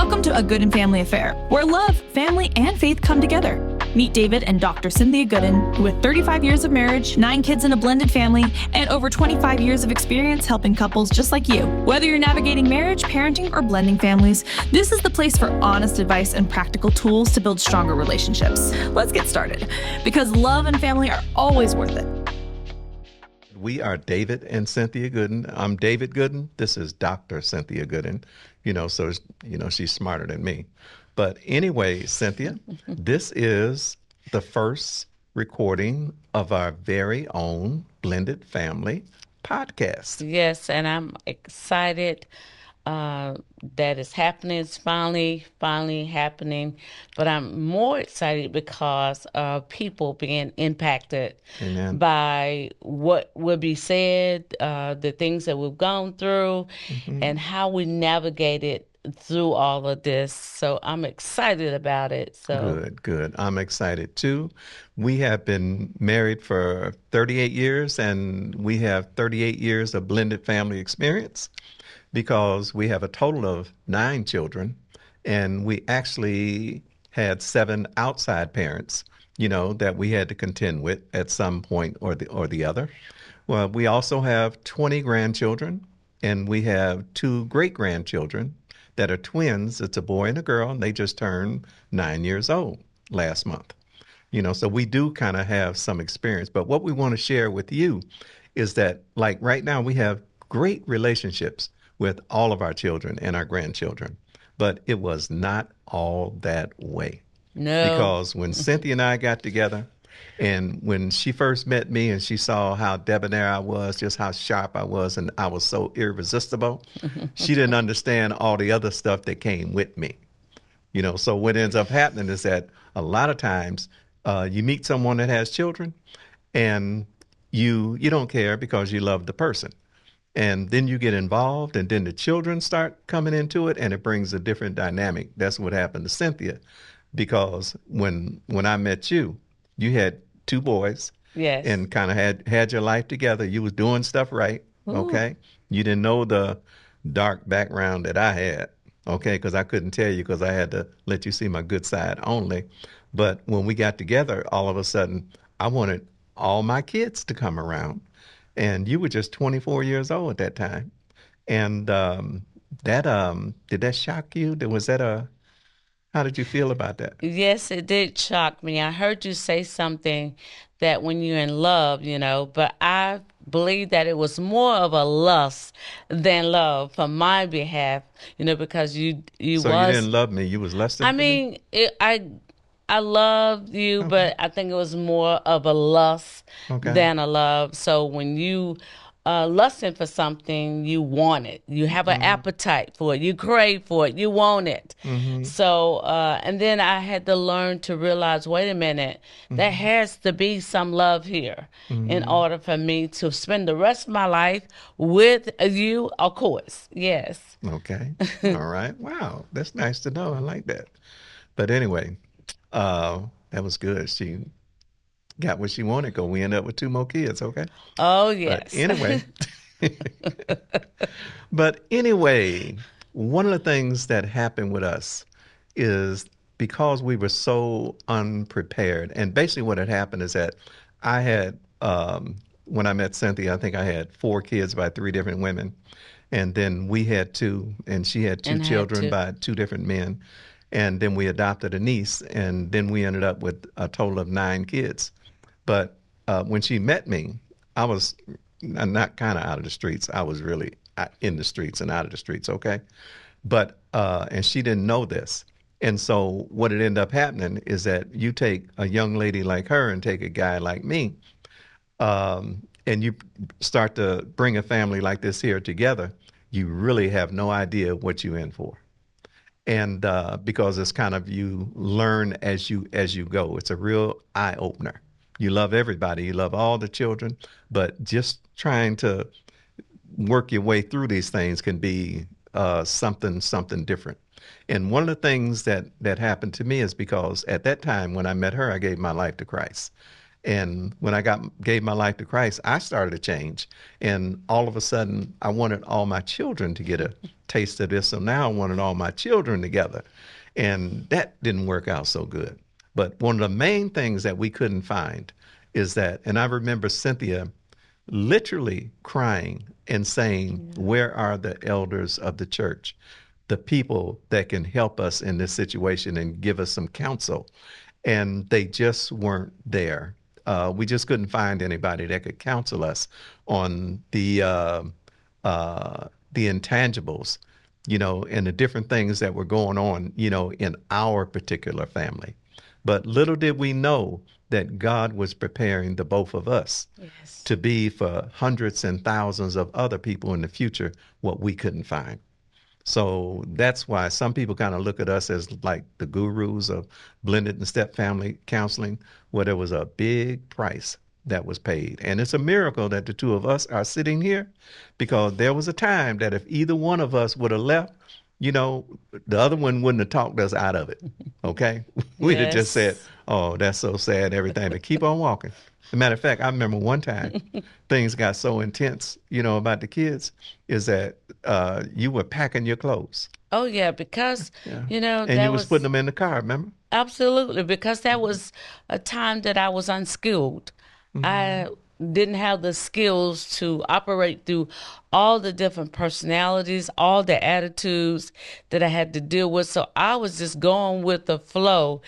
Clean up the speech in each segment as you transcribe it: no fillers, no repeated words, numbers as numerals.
Welcome to A Goodin Family Affair, where love, family, and faith come together. Meet David and Dr. Cynthia Goodin, who with 35 years of marriage, 9 kids in a blended family, and over 25 years of experience helping couples just like you. Whether you're navigating marriage, parenting, or blending families, this is the place for honest advice and practical tools to build stronger relationships. Let's get started, because love and family are always worth it. We are David and Cynthia Goodin. I'm David Goodin. This is Dr. Cynthia Goodin. She's smarter than me. But anyway, Cynthia, this is the first recording of our very own Blended Family podcast. Yes, and I'm excited that it's happening. It's finally happening. But I'm more excited because of people being impacted Amen. by what will be said, the things that we've gone through, and how we navigated through all of this. So I'm excited about it. So Good. I'm excited too. We have been married for 38 years, and we have 38 years of blended family experience, because we have a total of 9 children, and we actually had 7 outside parents, that we had to contend with at some point or the other. Well, we also have 20 grandchildren, and we have 2 great-grandchildren that are twins. It's a boy and a girl, and they just turned 9 years old last month. So we do kind of have some experience. But what we want to share with you is that, like right now, we have great relationships with all of our children and our grandchildren. But it was not all that way. no. Because when Cynthia and I got together, and when she first met me and she saw how debonair I was, just how sharp I was, and I was so irresistible, she didn't understand all the other stuff that came with me. So what ends up happening is that a lot of times you meet someone that has children, and you don't care because you love the person. And then you get involved, and then the children start coming into it, and it brings a different dynamic. That's what happened to Cynthia, because when I met you, you had 2 boys, Yes. and kind of had your life together. You was doing stuff right, okay? You didn't know the dark background that I had, okay? Because I couldn't tell you, because I had to let you see my good side only. But when we got together, all of a sudden, I wanted all my kids to come around. And you were just 24 years old at that time. And did that shock you? How did you feel about that? Yes, it did shock me. I heard you say something that when you're in love, but I believe that it was more of a lust than love for my behalf, because you So you didn't love me, you was lusting I for me? mean, I loved you, Okay. but I think it was more of a lust Okay. than a love. So when you lusting for something, you want it. You have an appetite for it. You crave for it. You want it. So, and then I had to learn to realize, wait a minute, there has to be some love here in order for me to spend the rest of my life with you, of course. Yes. Okay. All right. Wow. That's nice to know. I like that. But anyway, that was good. She got what she wanted, because we ended up with 2 more kids, okay? Oh, yes. But anyway, one of the things that happened with us is because we were so unprepared. And basically what had happened is that I had, when I met Cynthia, I think I had 4 kids by 3 different women. And then we had 2, and she had 2 And I had children 2. by 2 different men. And then we adopted a niece, and then we ended up with a total of 9 kids. But when she met me, I was not kind of out of the streets. I was really in the streets and out of the streets, okay? But, and she didn't know this. And so what it ended up happening is that you take a young lady like her and take a guy like me, and you start to bring a family like this here together, you really have no idea what you're in for. And because it's kind of, you learn as you go. It's a real eye opener. You love everybody. You love all the children, but just trying to work your way through these things can be something different. And one of the things that happened to me is because at that time when I met her, I gave my life to Christ. And when I gave my life to Christ, I started to change. And all of a sudden, I wanted all my children to get a taste of this. So now I wanted all my children together. And that didn't work out so good. But one of the main things that we couldn't find is that, and I remember Cynthia literally crying and saying, where are the elders of the church? The people that can help us in this situation and give us some counsel. And they just weren't there. We just couldn't find anybody that could counsel us on the intangibles, and the different things that were going on, in our particular family. But little did we know that God was preparing the both of us to be for hundreds and thousands of other people in the future what we couldn't find. So that's why some people kind of look at us as like the gurus of blended and step family counseling, where there was a big price that was paid. And it's a miracle that the two of us are sitting here, because there was a time that if either one of us would have left, the other one wouldn't have talked us out of it. Okay? We'd have just said, oh, that's so sad, everything, but keep on walking. As a matter of fact, I remember one time things got so intense, about the kids, is that you were packing your clothes. Oh, yeah, because, And that you was putting them in the car, remember? Absolutely, because that was a time that I was unskilled. I didn't have the skills to operate through all the different personalities, all the attitudes that I had to deal with. So I was just going with the flow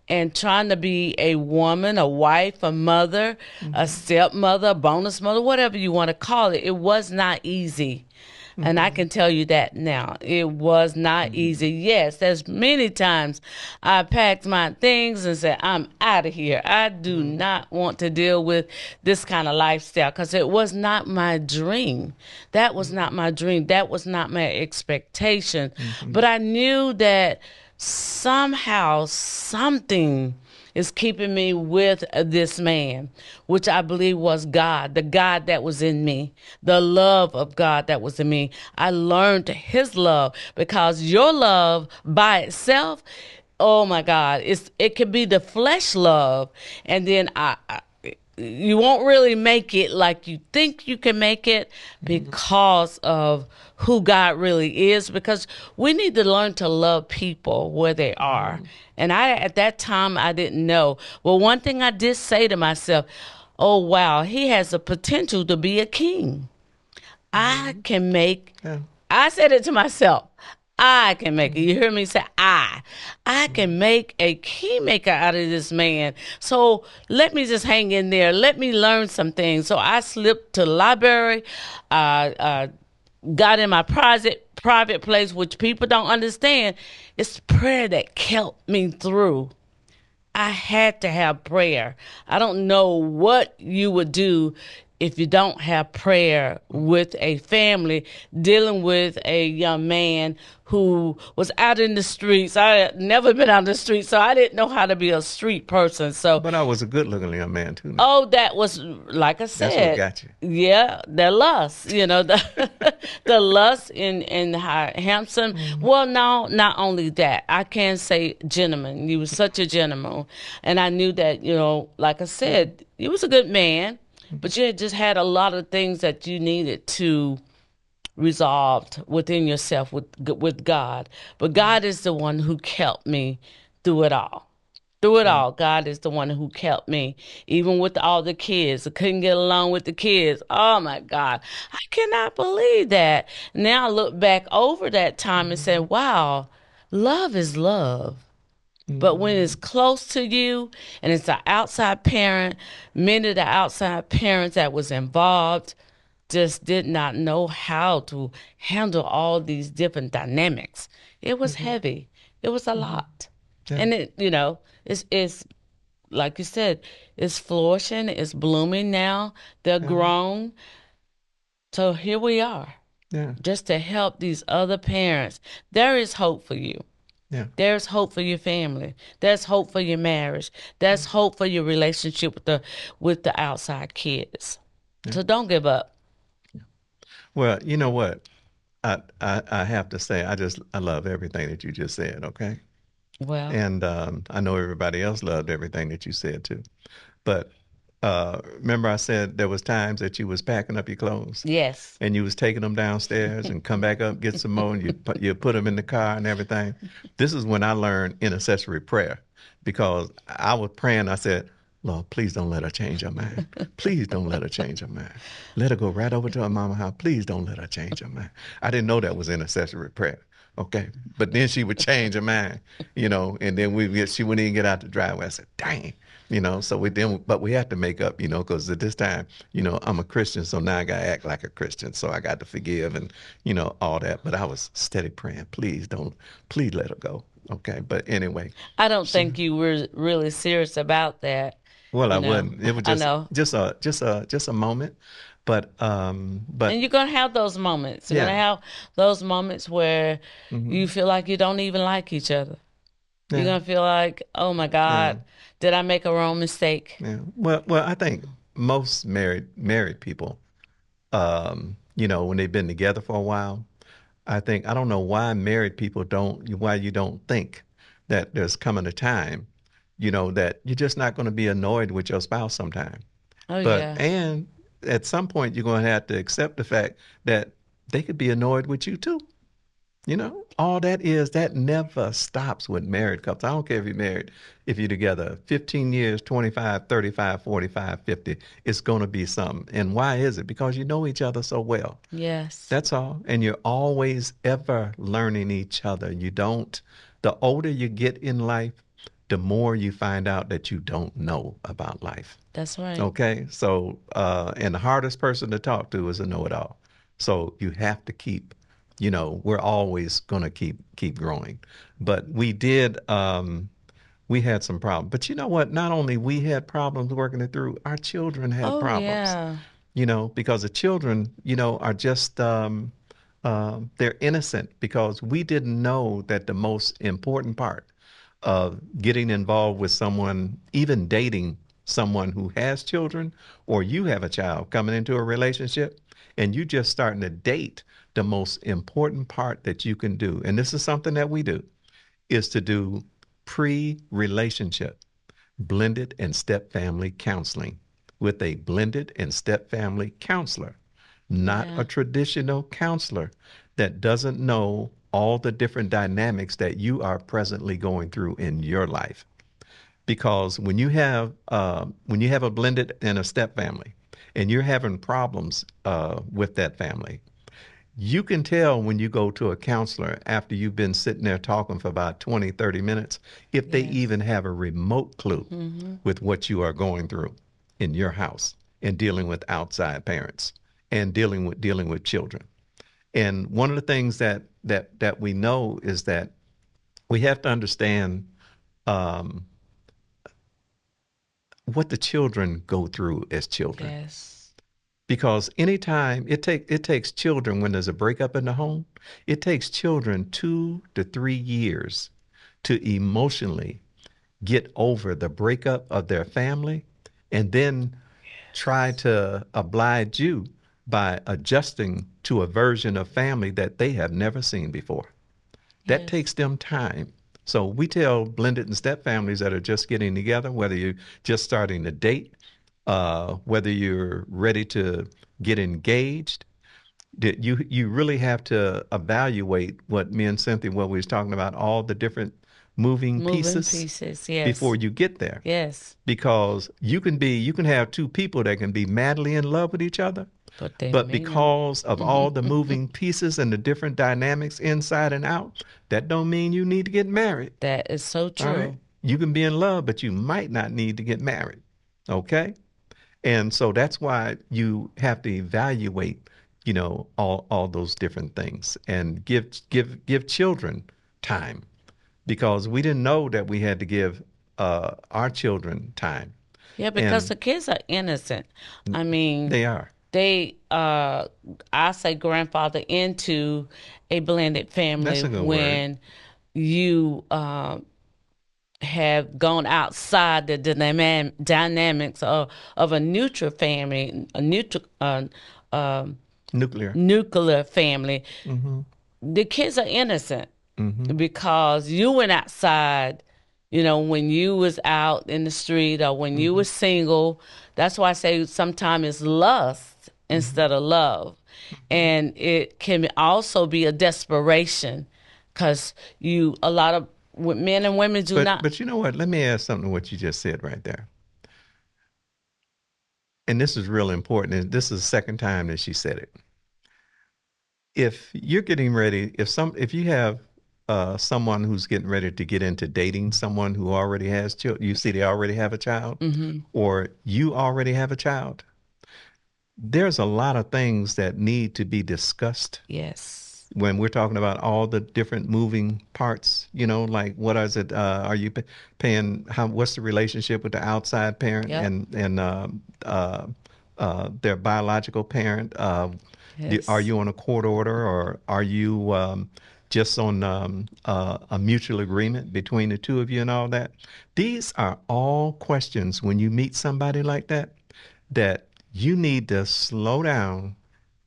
and trying to be a woman, a wife, a mother, a stepmother, a bonus mother, whatever you want to call it. It was not easy. And I can tell you that now. It was not easy. Yes, there's many times I packed my things and said, I'm out of here. I do not want to deal with this kind of lifestyle, because it was not my dream. That was not my dream. That was not my expectation. But I knew that somehow something is keeping me with this man, which I believe was God, the God that was in me, the love of God that was in me. I learned his love, because your love by itself, oh my God, it could be the flesh love, and then you won't really make it like you think you can make it because of who God really is, because we need to learn to love people where they are. And at that time, I didn't know. Well, one thing I did say to myself, oh, wow, he has the potential to be a king. I can make, I said it to myself, I can make it. You hear me say I can make a kingmaker out of this man. So let me just hang in there. Let me learn some things. So I slipped to the library, got in my private place, which people don't understand. It's prayer that kept me through. I had to have prayer. I don't know what you would do if you don't have prayer with a family, dealing with a young man who was out in the streets. I had never been out in the streets, so I didn't know how to be a street person. So, but I was a good-looking young man too. Oh, that was, like I said, that's what got you. Yeah, the lust, the lust in how handsome. Well, no, not only that. I can say gentleman. You was such a gentleman, and I knew that, like I said, you was a good man. But you just had a lot of things that you needed to resolve within yourself with God. But God is the one who kept me through it all. Through it all, God is the one who kept me. Even with all the kids. I couldn't get along with the kids. Oh, my God. I cannot believe that. Now I look back over that time and say, wow, love is love. But when it's close to you and it's an outside parent, many of the outside parents that was involved just did not know how to handle all these different dynamics. It was heavy. It was a lot. Yeah. And it's like you said, it's flourishing, it's blooming now. They're grown. So here we are. Yeah. Just to help these other parents. There is hope for you. Yeah. There's hope for your family. There's hope for your marriage. There's hope for your relationship with the outside kids. Yeah. So don't give up. Well, you know what? I have to say, I love everything that you just said, okay? Well. And I know everybody else loved everything that you said too. But remember I said there was times that you was packing up your clothes Yes. and you was taking them downstairs and come back up, get some more, and you put them in the car and everything. This is when I learned intercessory prayer because I was praying. I said, Lord, please don't let her change her mind. Please don't let her change her mind. Let her go right over to her mama house. Please don't let her change her mind. I didn't know that was intercessory prayer. Okay. But then she would change her mind, and then she wouldn't even get out the driveway. I said, dang, so but we had to make up, because at this time, I'm a Christian. So now I got to act like a Christian. So I got to forgive and, all that. But I was steady praying, please let her go. Okay. But anyway, I don't think you were really serious about that. well, I wasn't. It was I know. just a moment. But And you're going to have those moments. You're going to yeah, have those moments where hmm you feel like you don't even like each other. You're yeah, going to feel like, oh my yeah, God, did I make a wrong mistake? yeah. Well, I think most married people, when they've been together for a while, I don't know why married people why you don't think that there's coming a time, that you're just not going to be annoyed with your spouse sometime. Oh, But yeah. and at some point you're going to have to accept the fact that they could be annoyed with you too. All that never stops with married couples. I don't care if you're married, if you're together 15 years, 25, 35, 45, 50, it's going to be something. And why is it? Because you know each other so well. Yes. That's all. And you're always ever learning each other. The older you get in life, the more you find out that you don't know about life. That's right. Okay. So, and the hardest person to talk to is a know-it-all. So you have to we're always going to keep growing. But we had some problems. But you know what? Not only we had problems working it through, our children had Oh, problems, yeah. because the children, are just, they're innocent because we didn't know that the most important part of getting involved with someone, even dating someone who has children, or you have a child coming into a relationship and you just starting to date, the most important part that you can do, and this is something that we do, is to do pre-relationship blended and step family counseling with a blended and step family counselor, not Yeah. a traditional counselor that doesn't know all the different dynamics that you are presently going through in your life. Because when you have a blended and a step family, and you're having problems with that family, you can tell when you go to a counselor after you've been sitting there talking for about 20, 30 minutes, if they Yes. even have a remote clue Mm-hmm. with what you are going through in your house and dealing with outside parents and dealing with children. And one of the things that we know is that we have to understand um, what the children go through as children. Yes. Because anytime it takes children when there's a breakup in the home, it takes children 2 to 3 years to emotionally get over the breakup of their family and then try to oblige you by adjusting to a version of family that they have never seen before. That Yes. takes them time. So we tell blended and step families that are just getting together, whether you're just starting to date, whether you're ready to get engaged, that you really have to evaluate what me and Cynthia, what we was talking about, all the different moving Moving pieces pieces. before Yes. you get there. Yes. Because you can have two people that can be madly in love with each other, But they but may not. because of all the moving pieces and the different dynamics inside and out, that don't mean you need to get married. That is so All right. true. You can be in love, but you might not need to get married. Okay. And so that's why you have to evaluate, all those different things and give children time because we didn't know that we had to give our children time. Yeah, because And the kids are innocent. I mean, they are. they I say grandfather into a blended family That's a good word. when you have gone outside the dynamics of a neutral family, a neutral Nuclear. nuclear family. Hmm. The kids are innocent Hmm. because you went outside when you was out in the street or when you was single. That's why I say sometimes it's lust instead of love. And it can also be a desperation because a lot of men and women do not. But you know what? Let me add something to what you just said right there. And this is really important. And this is the second time that she said it. If you're getting ready, if you have someone who's getting ready to get into dating someone who already has children, you see they already have a child, or you already have a child, there's a lot of things that need to be discussed. Yes. When we're talking about all the different moving parts, like what is it? Are you paying? What's the relationship with the outside parent Yep. and their biological parent? Yes. Are you on a court order, or are you just on a mutual agreement between the two of you and all that? These are all questions when you meet somebody like that you need to slow down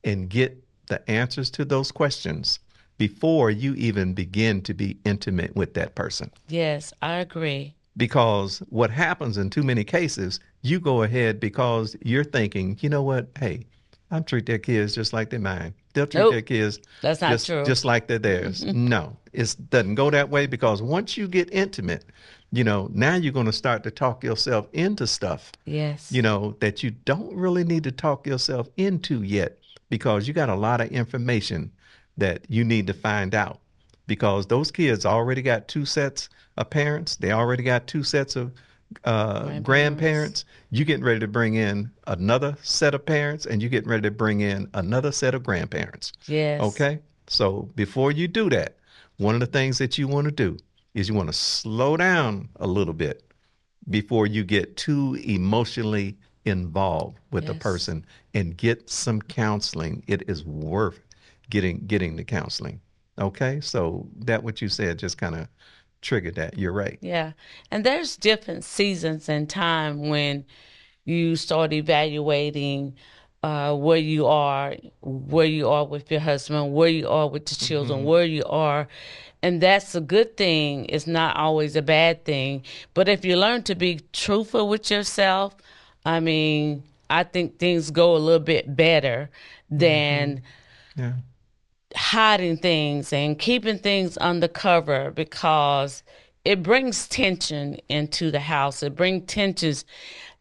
and get the answers to those questions before you even begin to be intimate with that person. Yes, I agree. Because what happens in too many cases, you go ahead because you're thinking, you know what? Hey, I'm treat their kids just like they're mine. They'll treat their kids that's not true. Just like they're theirs. No, it doesn't go that way, because once you get intimate, now you're going to start to talk yourself into stuff. Yes. That you don't really need to talk yourself into yet, because you got a lot of information that you need to find out, because those kids already got two sets of parents. They already got two sets of grandparents. You getting ready to bring in another set of parents, and you getting ready to bring in another set of grandparents. Yes. Okay? So before you do that, one of the things that you want to do is you want to slow down a little bit before you get too emotionally involved with the person, and get some counseling. It is worth getting the counseling. Okay? So that what you said just kind of triggered that. You're right. Yeah. And there's different seasons and time when you start evaluating where you are with your husband, where you are with the children, where you are. And that's a good thing. It's not always a bad thing. But if you learn to be truthful with yourself, I think things go a little bit better than hiding things and keeping things undercover, because it brings tension into the house. It brings tensions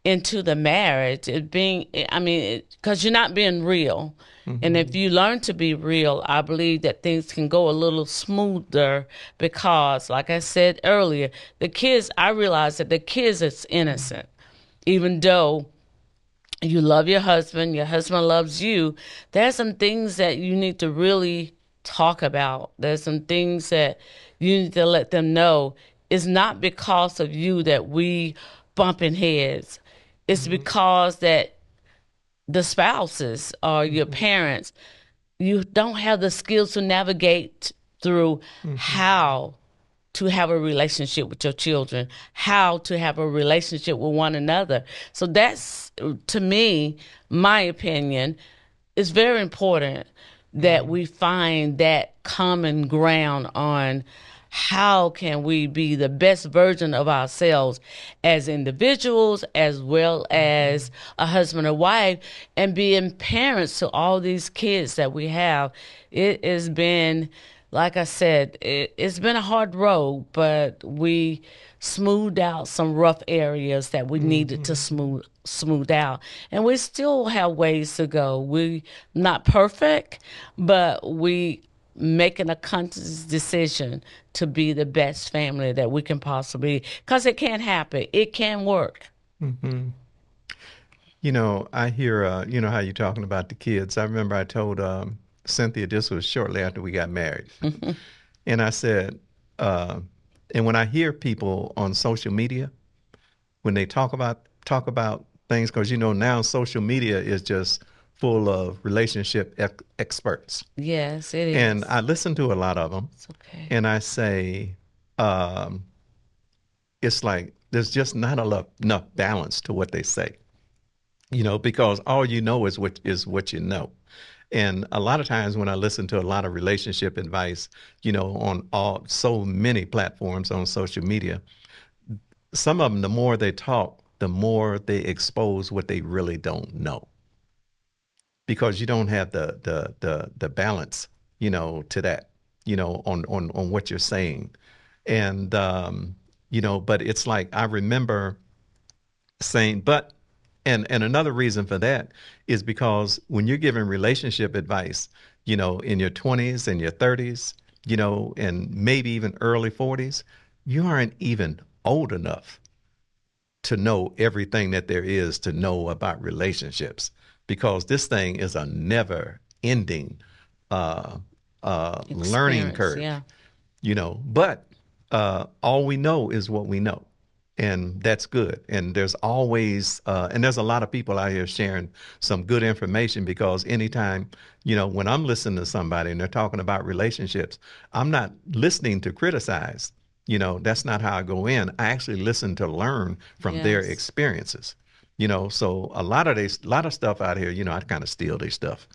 into the marriage. Because you're not being real. And if you learn to be real, I believe that things can go a little smoother, because, like I said earlier, I realize that the kids is innocent. Even though you love your husband loves you, there's some things that you need to really talk about. There's some things that you need to let them know. It's not because of you that we bumping heads. It's because that the spouses or your parents, you don't have the skills to navigate through how to have a relationship with your children, how to have a relationship with one another. So that's, to me, my opinion, is very important that we find that common ground on how can we be the best version of ourselves as individuals, as well as a husband or wife, and being parents to all these kids that we have. It has been, like I said, it's been a hard road, but we smoothed out some rough areas that we needed to smooth out. And we still have ways to go. We're not perfect, but we making a conscious decision to be the best family that we can possibly be, because it can happen. It can work. I hear, how you're talking about the kids. I remember I told Cynthia, this was shortly after we got married. And I said, and when I hear people on social media, when they talk about things, because, now social media is just full of relationship experts. Yes, it is. And I listen to a lot of them. It's okay. And I say, it's like there's just not enough balance to what they say, because all you know is what you know. And a lot of times when I listen to a lot of relationship advice, on so many platforms on social media, some of them, the more they talk, the more they expose what they really don't know, because you don't have the balance, to that, on what you're saying. And but it's like I remember saying, but and another reason for that is because when you're giving relationship advice, in your 20s and your 30s, and maybe even early 40s, you aren't even old enough to know everything that there is to know about relationships, because this thing is a never ending uh, learning Experience, curve, yeah. but all we know is what we know. And that's good. And there's always, and there's a lot of people out here sharing some good information, because anytime, when I'm listening to somebody and they're talking about relationships, I'm not listening to criticize. That's not how I go in. I actually listen to learn from their Yes. experiences. So a lot of stuff out here, I kind of steal their stuff.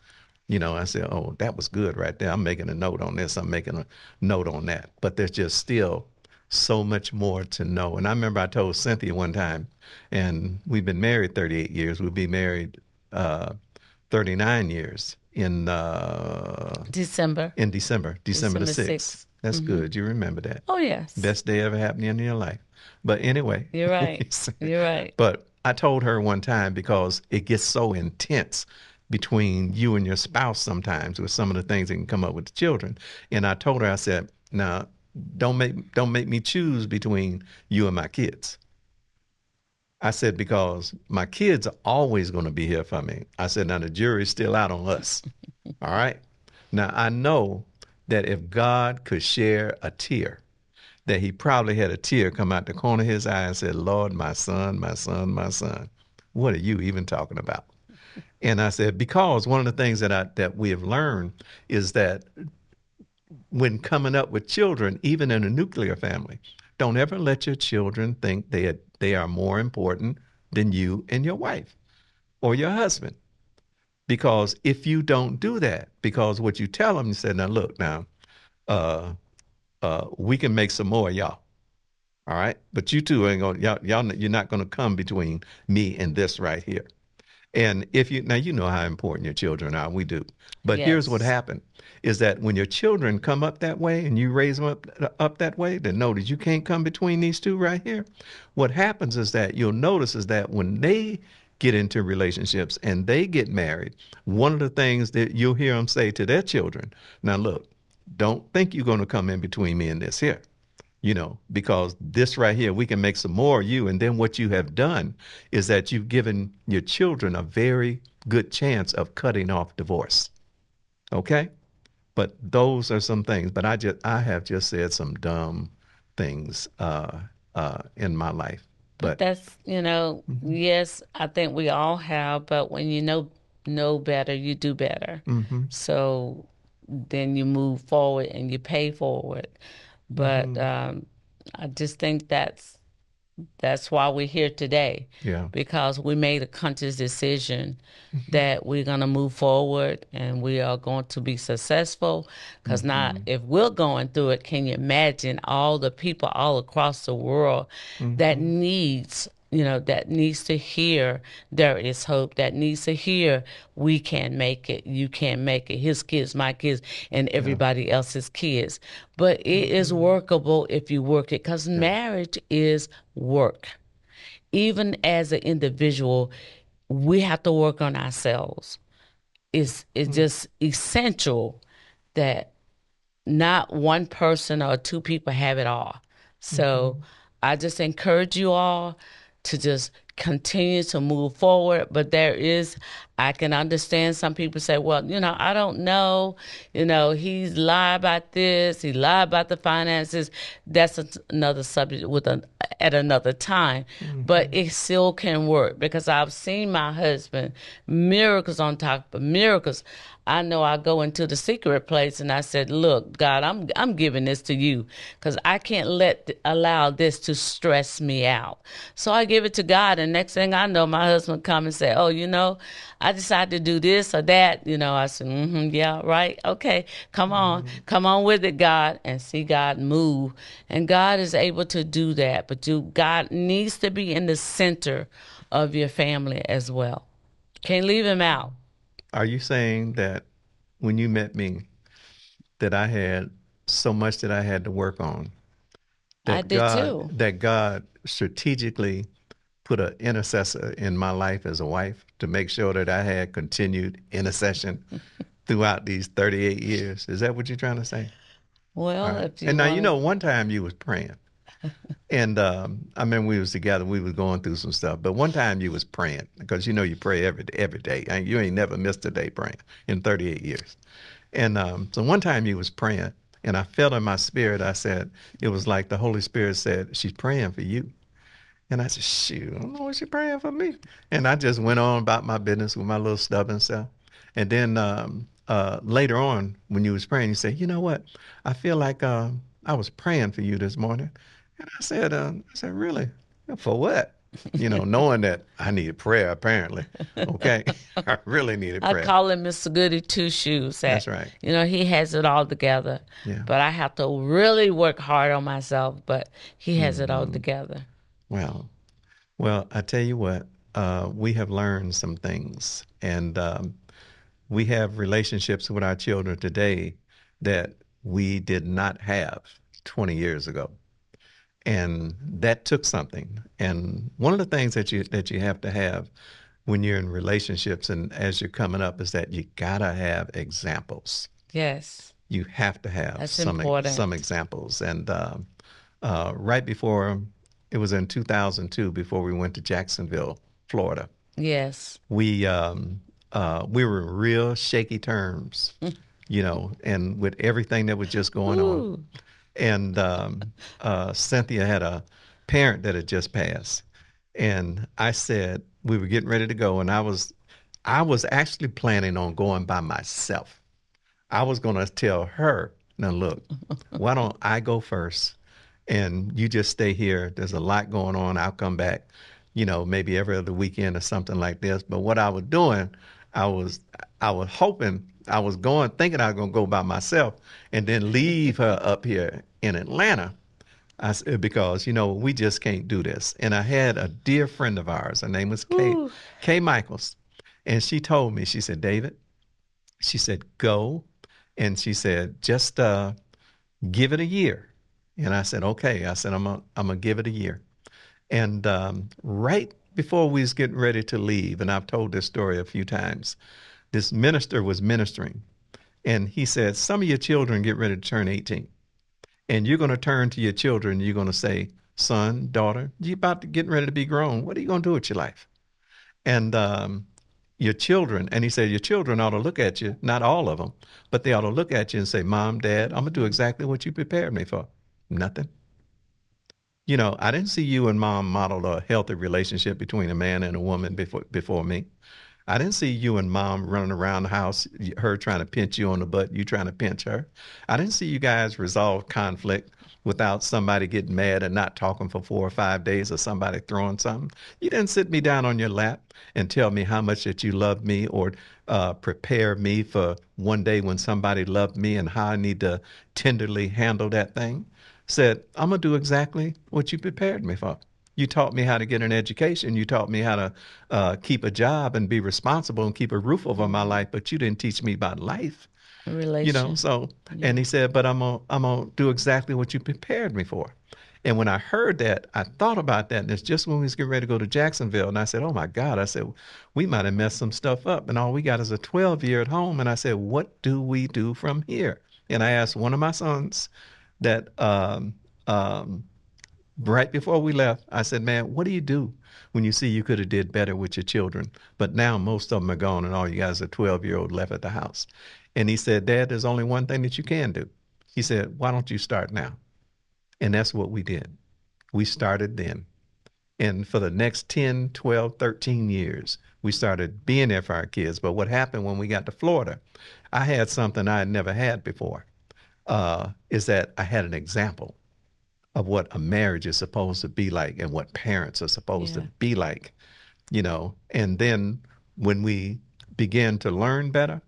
I said, oh, that was good right there. I'm making a note on this. I'm making a note on that. But there's just still so much more to know. And I remember I told Cynthia one time, and we've been married 38 years. We'll be married uh, 39 years December. in December the December 6th. 6th. That's Hmm. good. You remember that. Oh, yes. Best day ever happened in your life. But anyway, You're right. You're right. but I told her one time, because it gets so intense between you and your spouse sometimes with some of the things that can come up with the children. And I told her, I said, now don't make me choose between you and my kids. I said, because my kids are always going to be here for me. I said, now the jury's still out on us. All right. Now I know that if God could share a tear, that he probably had a tear come out the corner of his eye and said, Lord, my son, my son, my son, what are you even talking about? And I said, because one of the things that we have learned is that when coming up with children, even in a nuclear family, don't ever let your children think they are more important than you and your wife or your husband. Because if you don't do that, because what you tell them, you say, now look, now, uh, we can make some more, y'all. All right. But you two ain't gonna, you're not gonna come between me and this right here. And if you, now you know how important your children are, we do. But here's what Yes. happened is that when your children come up that way and you raise them up that way, then notice you can't come between these two right here. What happens is that you'll notice is that when they get into relationships and they get married, one of the things that you'll hear them say to their children, now look, don't think you're going to come in between me and this here, because this right here, we can make some more of you. And then what you have done is that you've given your children a very good chance of cutting off divorce. Okay? But those are some things. But I have just said some dumb things in my life. But But that's, mhm, yes, I think we all have, but when you know better, you do better. mhm, So then you move forward and you pay forward. But mhm, I just think that's why we're here today, yeah, because we made a conscious decision mhm, that we're going to move forward and we are going to be successful. Because now, mhm, if we're going through it, can you imagine all the people all across the world that mhm, needs to hear there is hope, that needs to hear we can make it, you can make it, his kids, my kids, and yeah, everybody else's kids. But it is mhm, workable if you work it, because yeah, marriage is work. Even as an individual, we have to work on ourselves. It's mhm, just essential that not one person or two people have it all. So mhm, I just encourage you all to just continue to move forward. But I can understand some people say, well, I don't know. He's lied about this, he lied about the finances. That's another subject at another time. But mhm, it still can work, because I've seen my husband, miracles on top of miracles. I know I go into the secret place and I said, "Look, God, I'm giving this to you, because I can't allow this to stress me out." So I give it to God, and next thing I know, my husband come and say, "Oh, I decided to do this or that." I said, "Yeah, right, okay, mhm, come on with it, God," and see God move, and God is able to do that. But God needs to be in the center of your family as well. Can't leave him out. Are you saying that when you met me, that I had so much that I had to work on, I did too. that God strategically put an intercessor in my life as a wife to make sure that I had continued intercession throughout these 38 years? Is that what you're trying to say? All Well, right. if you And now, want to, one time you was praying. And I remember we was together. We was going through some stuff. But one time you was praying because you pray every day. And you ain't never missed a day praying in 38 years. And so one time you was praying, and I felt in my spirit. I said it was like the Holy Spirit said, "She's praying for you." And I said, "Shoot, I don't know what she's praying for me." And I just went on about my business with my little stubborn self. And then later on, when you was praying, you said, "You know what? I feel like I was praying for you this morning." And I said, "Really? For what?" Knowing that I needed prayer, apparently. Okay. I really needed I prayer. call him Mr. Goody Two Shoes. That's right. He has it all together. Yeah. But I have to really work hard on myself, but he has it all together. Well, I tell you what, we have learned some things, and we have relationships with our children today that we did not have 20 years ago. And that took something. And one of the things that you have to have when you're in relationships and as you're coming up is that you gotta have examples. Yes. You have to have That's some important. some examples. And right before, it was in 2002, before we went to Jacksonville, Florida, Yes. we were in real shaky terms, and with everything that was just going on. Ooh. And Cynthia had a parent that had just passed, and I said we were getting ready to go, and I was actually planning on going by myself. I was going to tell her, "Now look, why don't I go first, and you just stay here. There's a lot going on. I'll come back, maybe every other weekend or something like this." But what I was doing, I was hoping, thinking I was going to go by myself and then leave her up here in Atlanta. I said, because, we just can't do this. And I had a dear friend of ours. Her name was Kay Michaels. And she told me, she said, "David," she said, "go." And she said, "Just give it a year." And I said, "Okay." I said, I'm gonna give it a year. And right before we was getting ready to leave, and I've told this story a few times, this minister was ministering. And he said, "Some of your children get ready to turn 18. And you're going to turn to your children. And you're going to say, 'Son, daughter, you're about to get ready to be grown. What are you going to do with your life?' And your children," and he said, "your children ought to look at you, not all of them, but they ought to look at you and say, 'Mom, Dad, I'm going to do exactly what you prepared me for.'" Nothing. I didn't see you and Mom model a healthy relationship between a man and a woman before me. I didn't see you and Mom running around the house, her trying to pinch you on the butt, you trying to pinch her. I didn't see you guys resolve conflict without somebody getting mad and not talking for 4 or 5 days, or somebody throwing something. You didn't sit me down on your lap and tell me how much that you loved me, or prepare me for one day when somebody loved me and how I need to tenderly handle that thing. Said, "I'm going to do exactly what you prepared me for. You taught me how to get an education. You taught me how to keep a job and be responsible and keep a roof over my life, but you didn't teach me about life." So, and he said, "But I'm gonna do exactly what you prepared me for." And when I heard that, I thought about that. And it's just when we was getting ready to go to Jacksonville. And I said, "Oh my God," I said, "we might have messed some stuff up. And all we got is a 12-year at home." And I said, "What do we do from here?" And I asked one of my sons that, right before we left, I said, "Man, what do you do when you see you could have did better with your children, but now most of them are gone and all you guys are 12-year-old left at the house?" And he said, "Dad, there's only one thing that you can do." He said, "Why don't you start now?" And that's what we did. We started then. And for the next 10, 12, 13 years, we started being there for our kids. But what happened when we got to Florida, I had something I had never had before, is that I had an example of what a marriage is supposed to be like and what parents are supposed to be like, And then when we begin to learn better,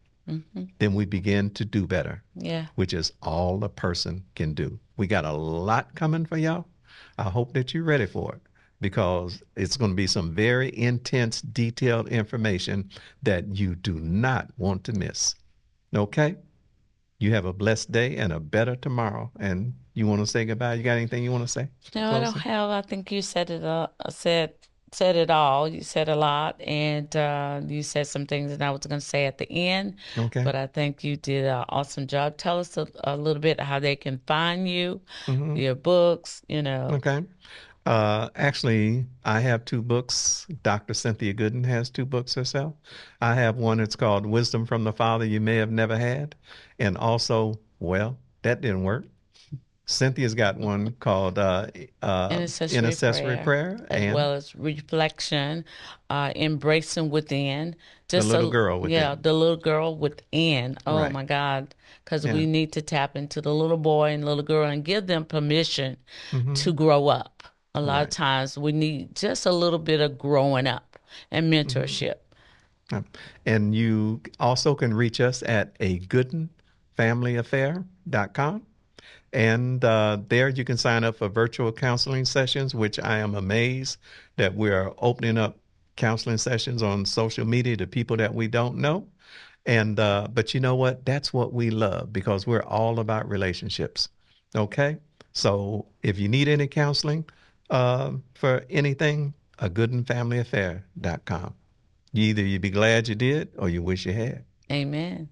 then we begin to do better, which is all a person can do. We got a lot coming for y'all. I hope that you're ready for it because it's going to be some very intense, detailed information that you do not want to miss. Okay? You have a blessed day and a better tomorrow. And you want to say goodbye? You got anything you want to say? No, I don't Closing? have. I think you said it. Said it all. You said a lot, and you said some things that I was going to say at the end. Okay. But I think you did an awesome job. Tell us a little bit how they can find you, your books. Okay. Actually, I have two books. Dr. Cynthia Goodin has two books herself. I have one that's called Wisdom from the Father You May Have Never Had. And also, well, that didn't work. Cynthia's got one called Intercessory Intercessory prayer, Prayer as and well as reflection, embracing within. The Just Little Girl yeah, Within. the little girl within. Oh Right. my God, because Yeah. we need to tap into the little boy and little girl and give them permission Hmm. to grow up. A lot of Right. times we need just a little bit of growing up and mentorship. Yeah. And you also can reach us at a goodinfamilyaffair.com. And there you can sign up for virtual counseling sessions, which I am amazed that we are opening up counseling sessions on social media to people that we don't know. And but you know what? That's what we love because we're all about relationships. Okay? So if you need any counseling for anything, a goodinfamilyaffair.com. Either you be glad you did or you wish you had. Amen.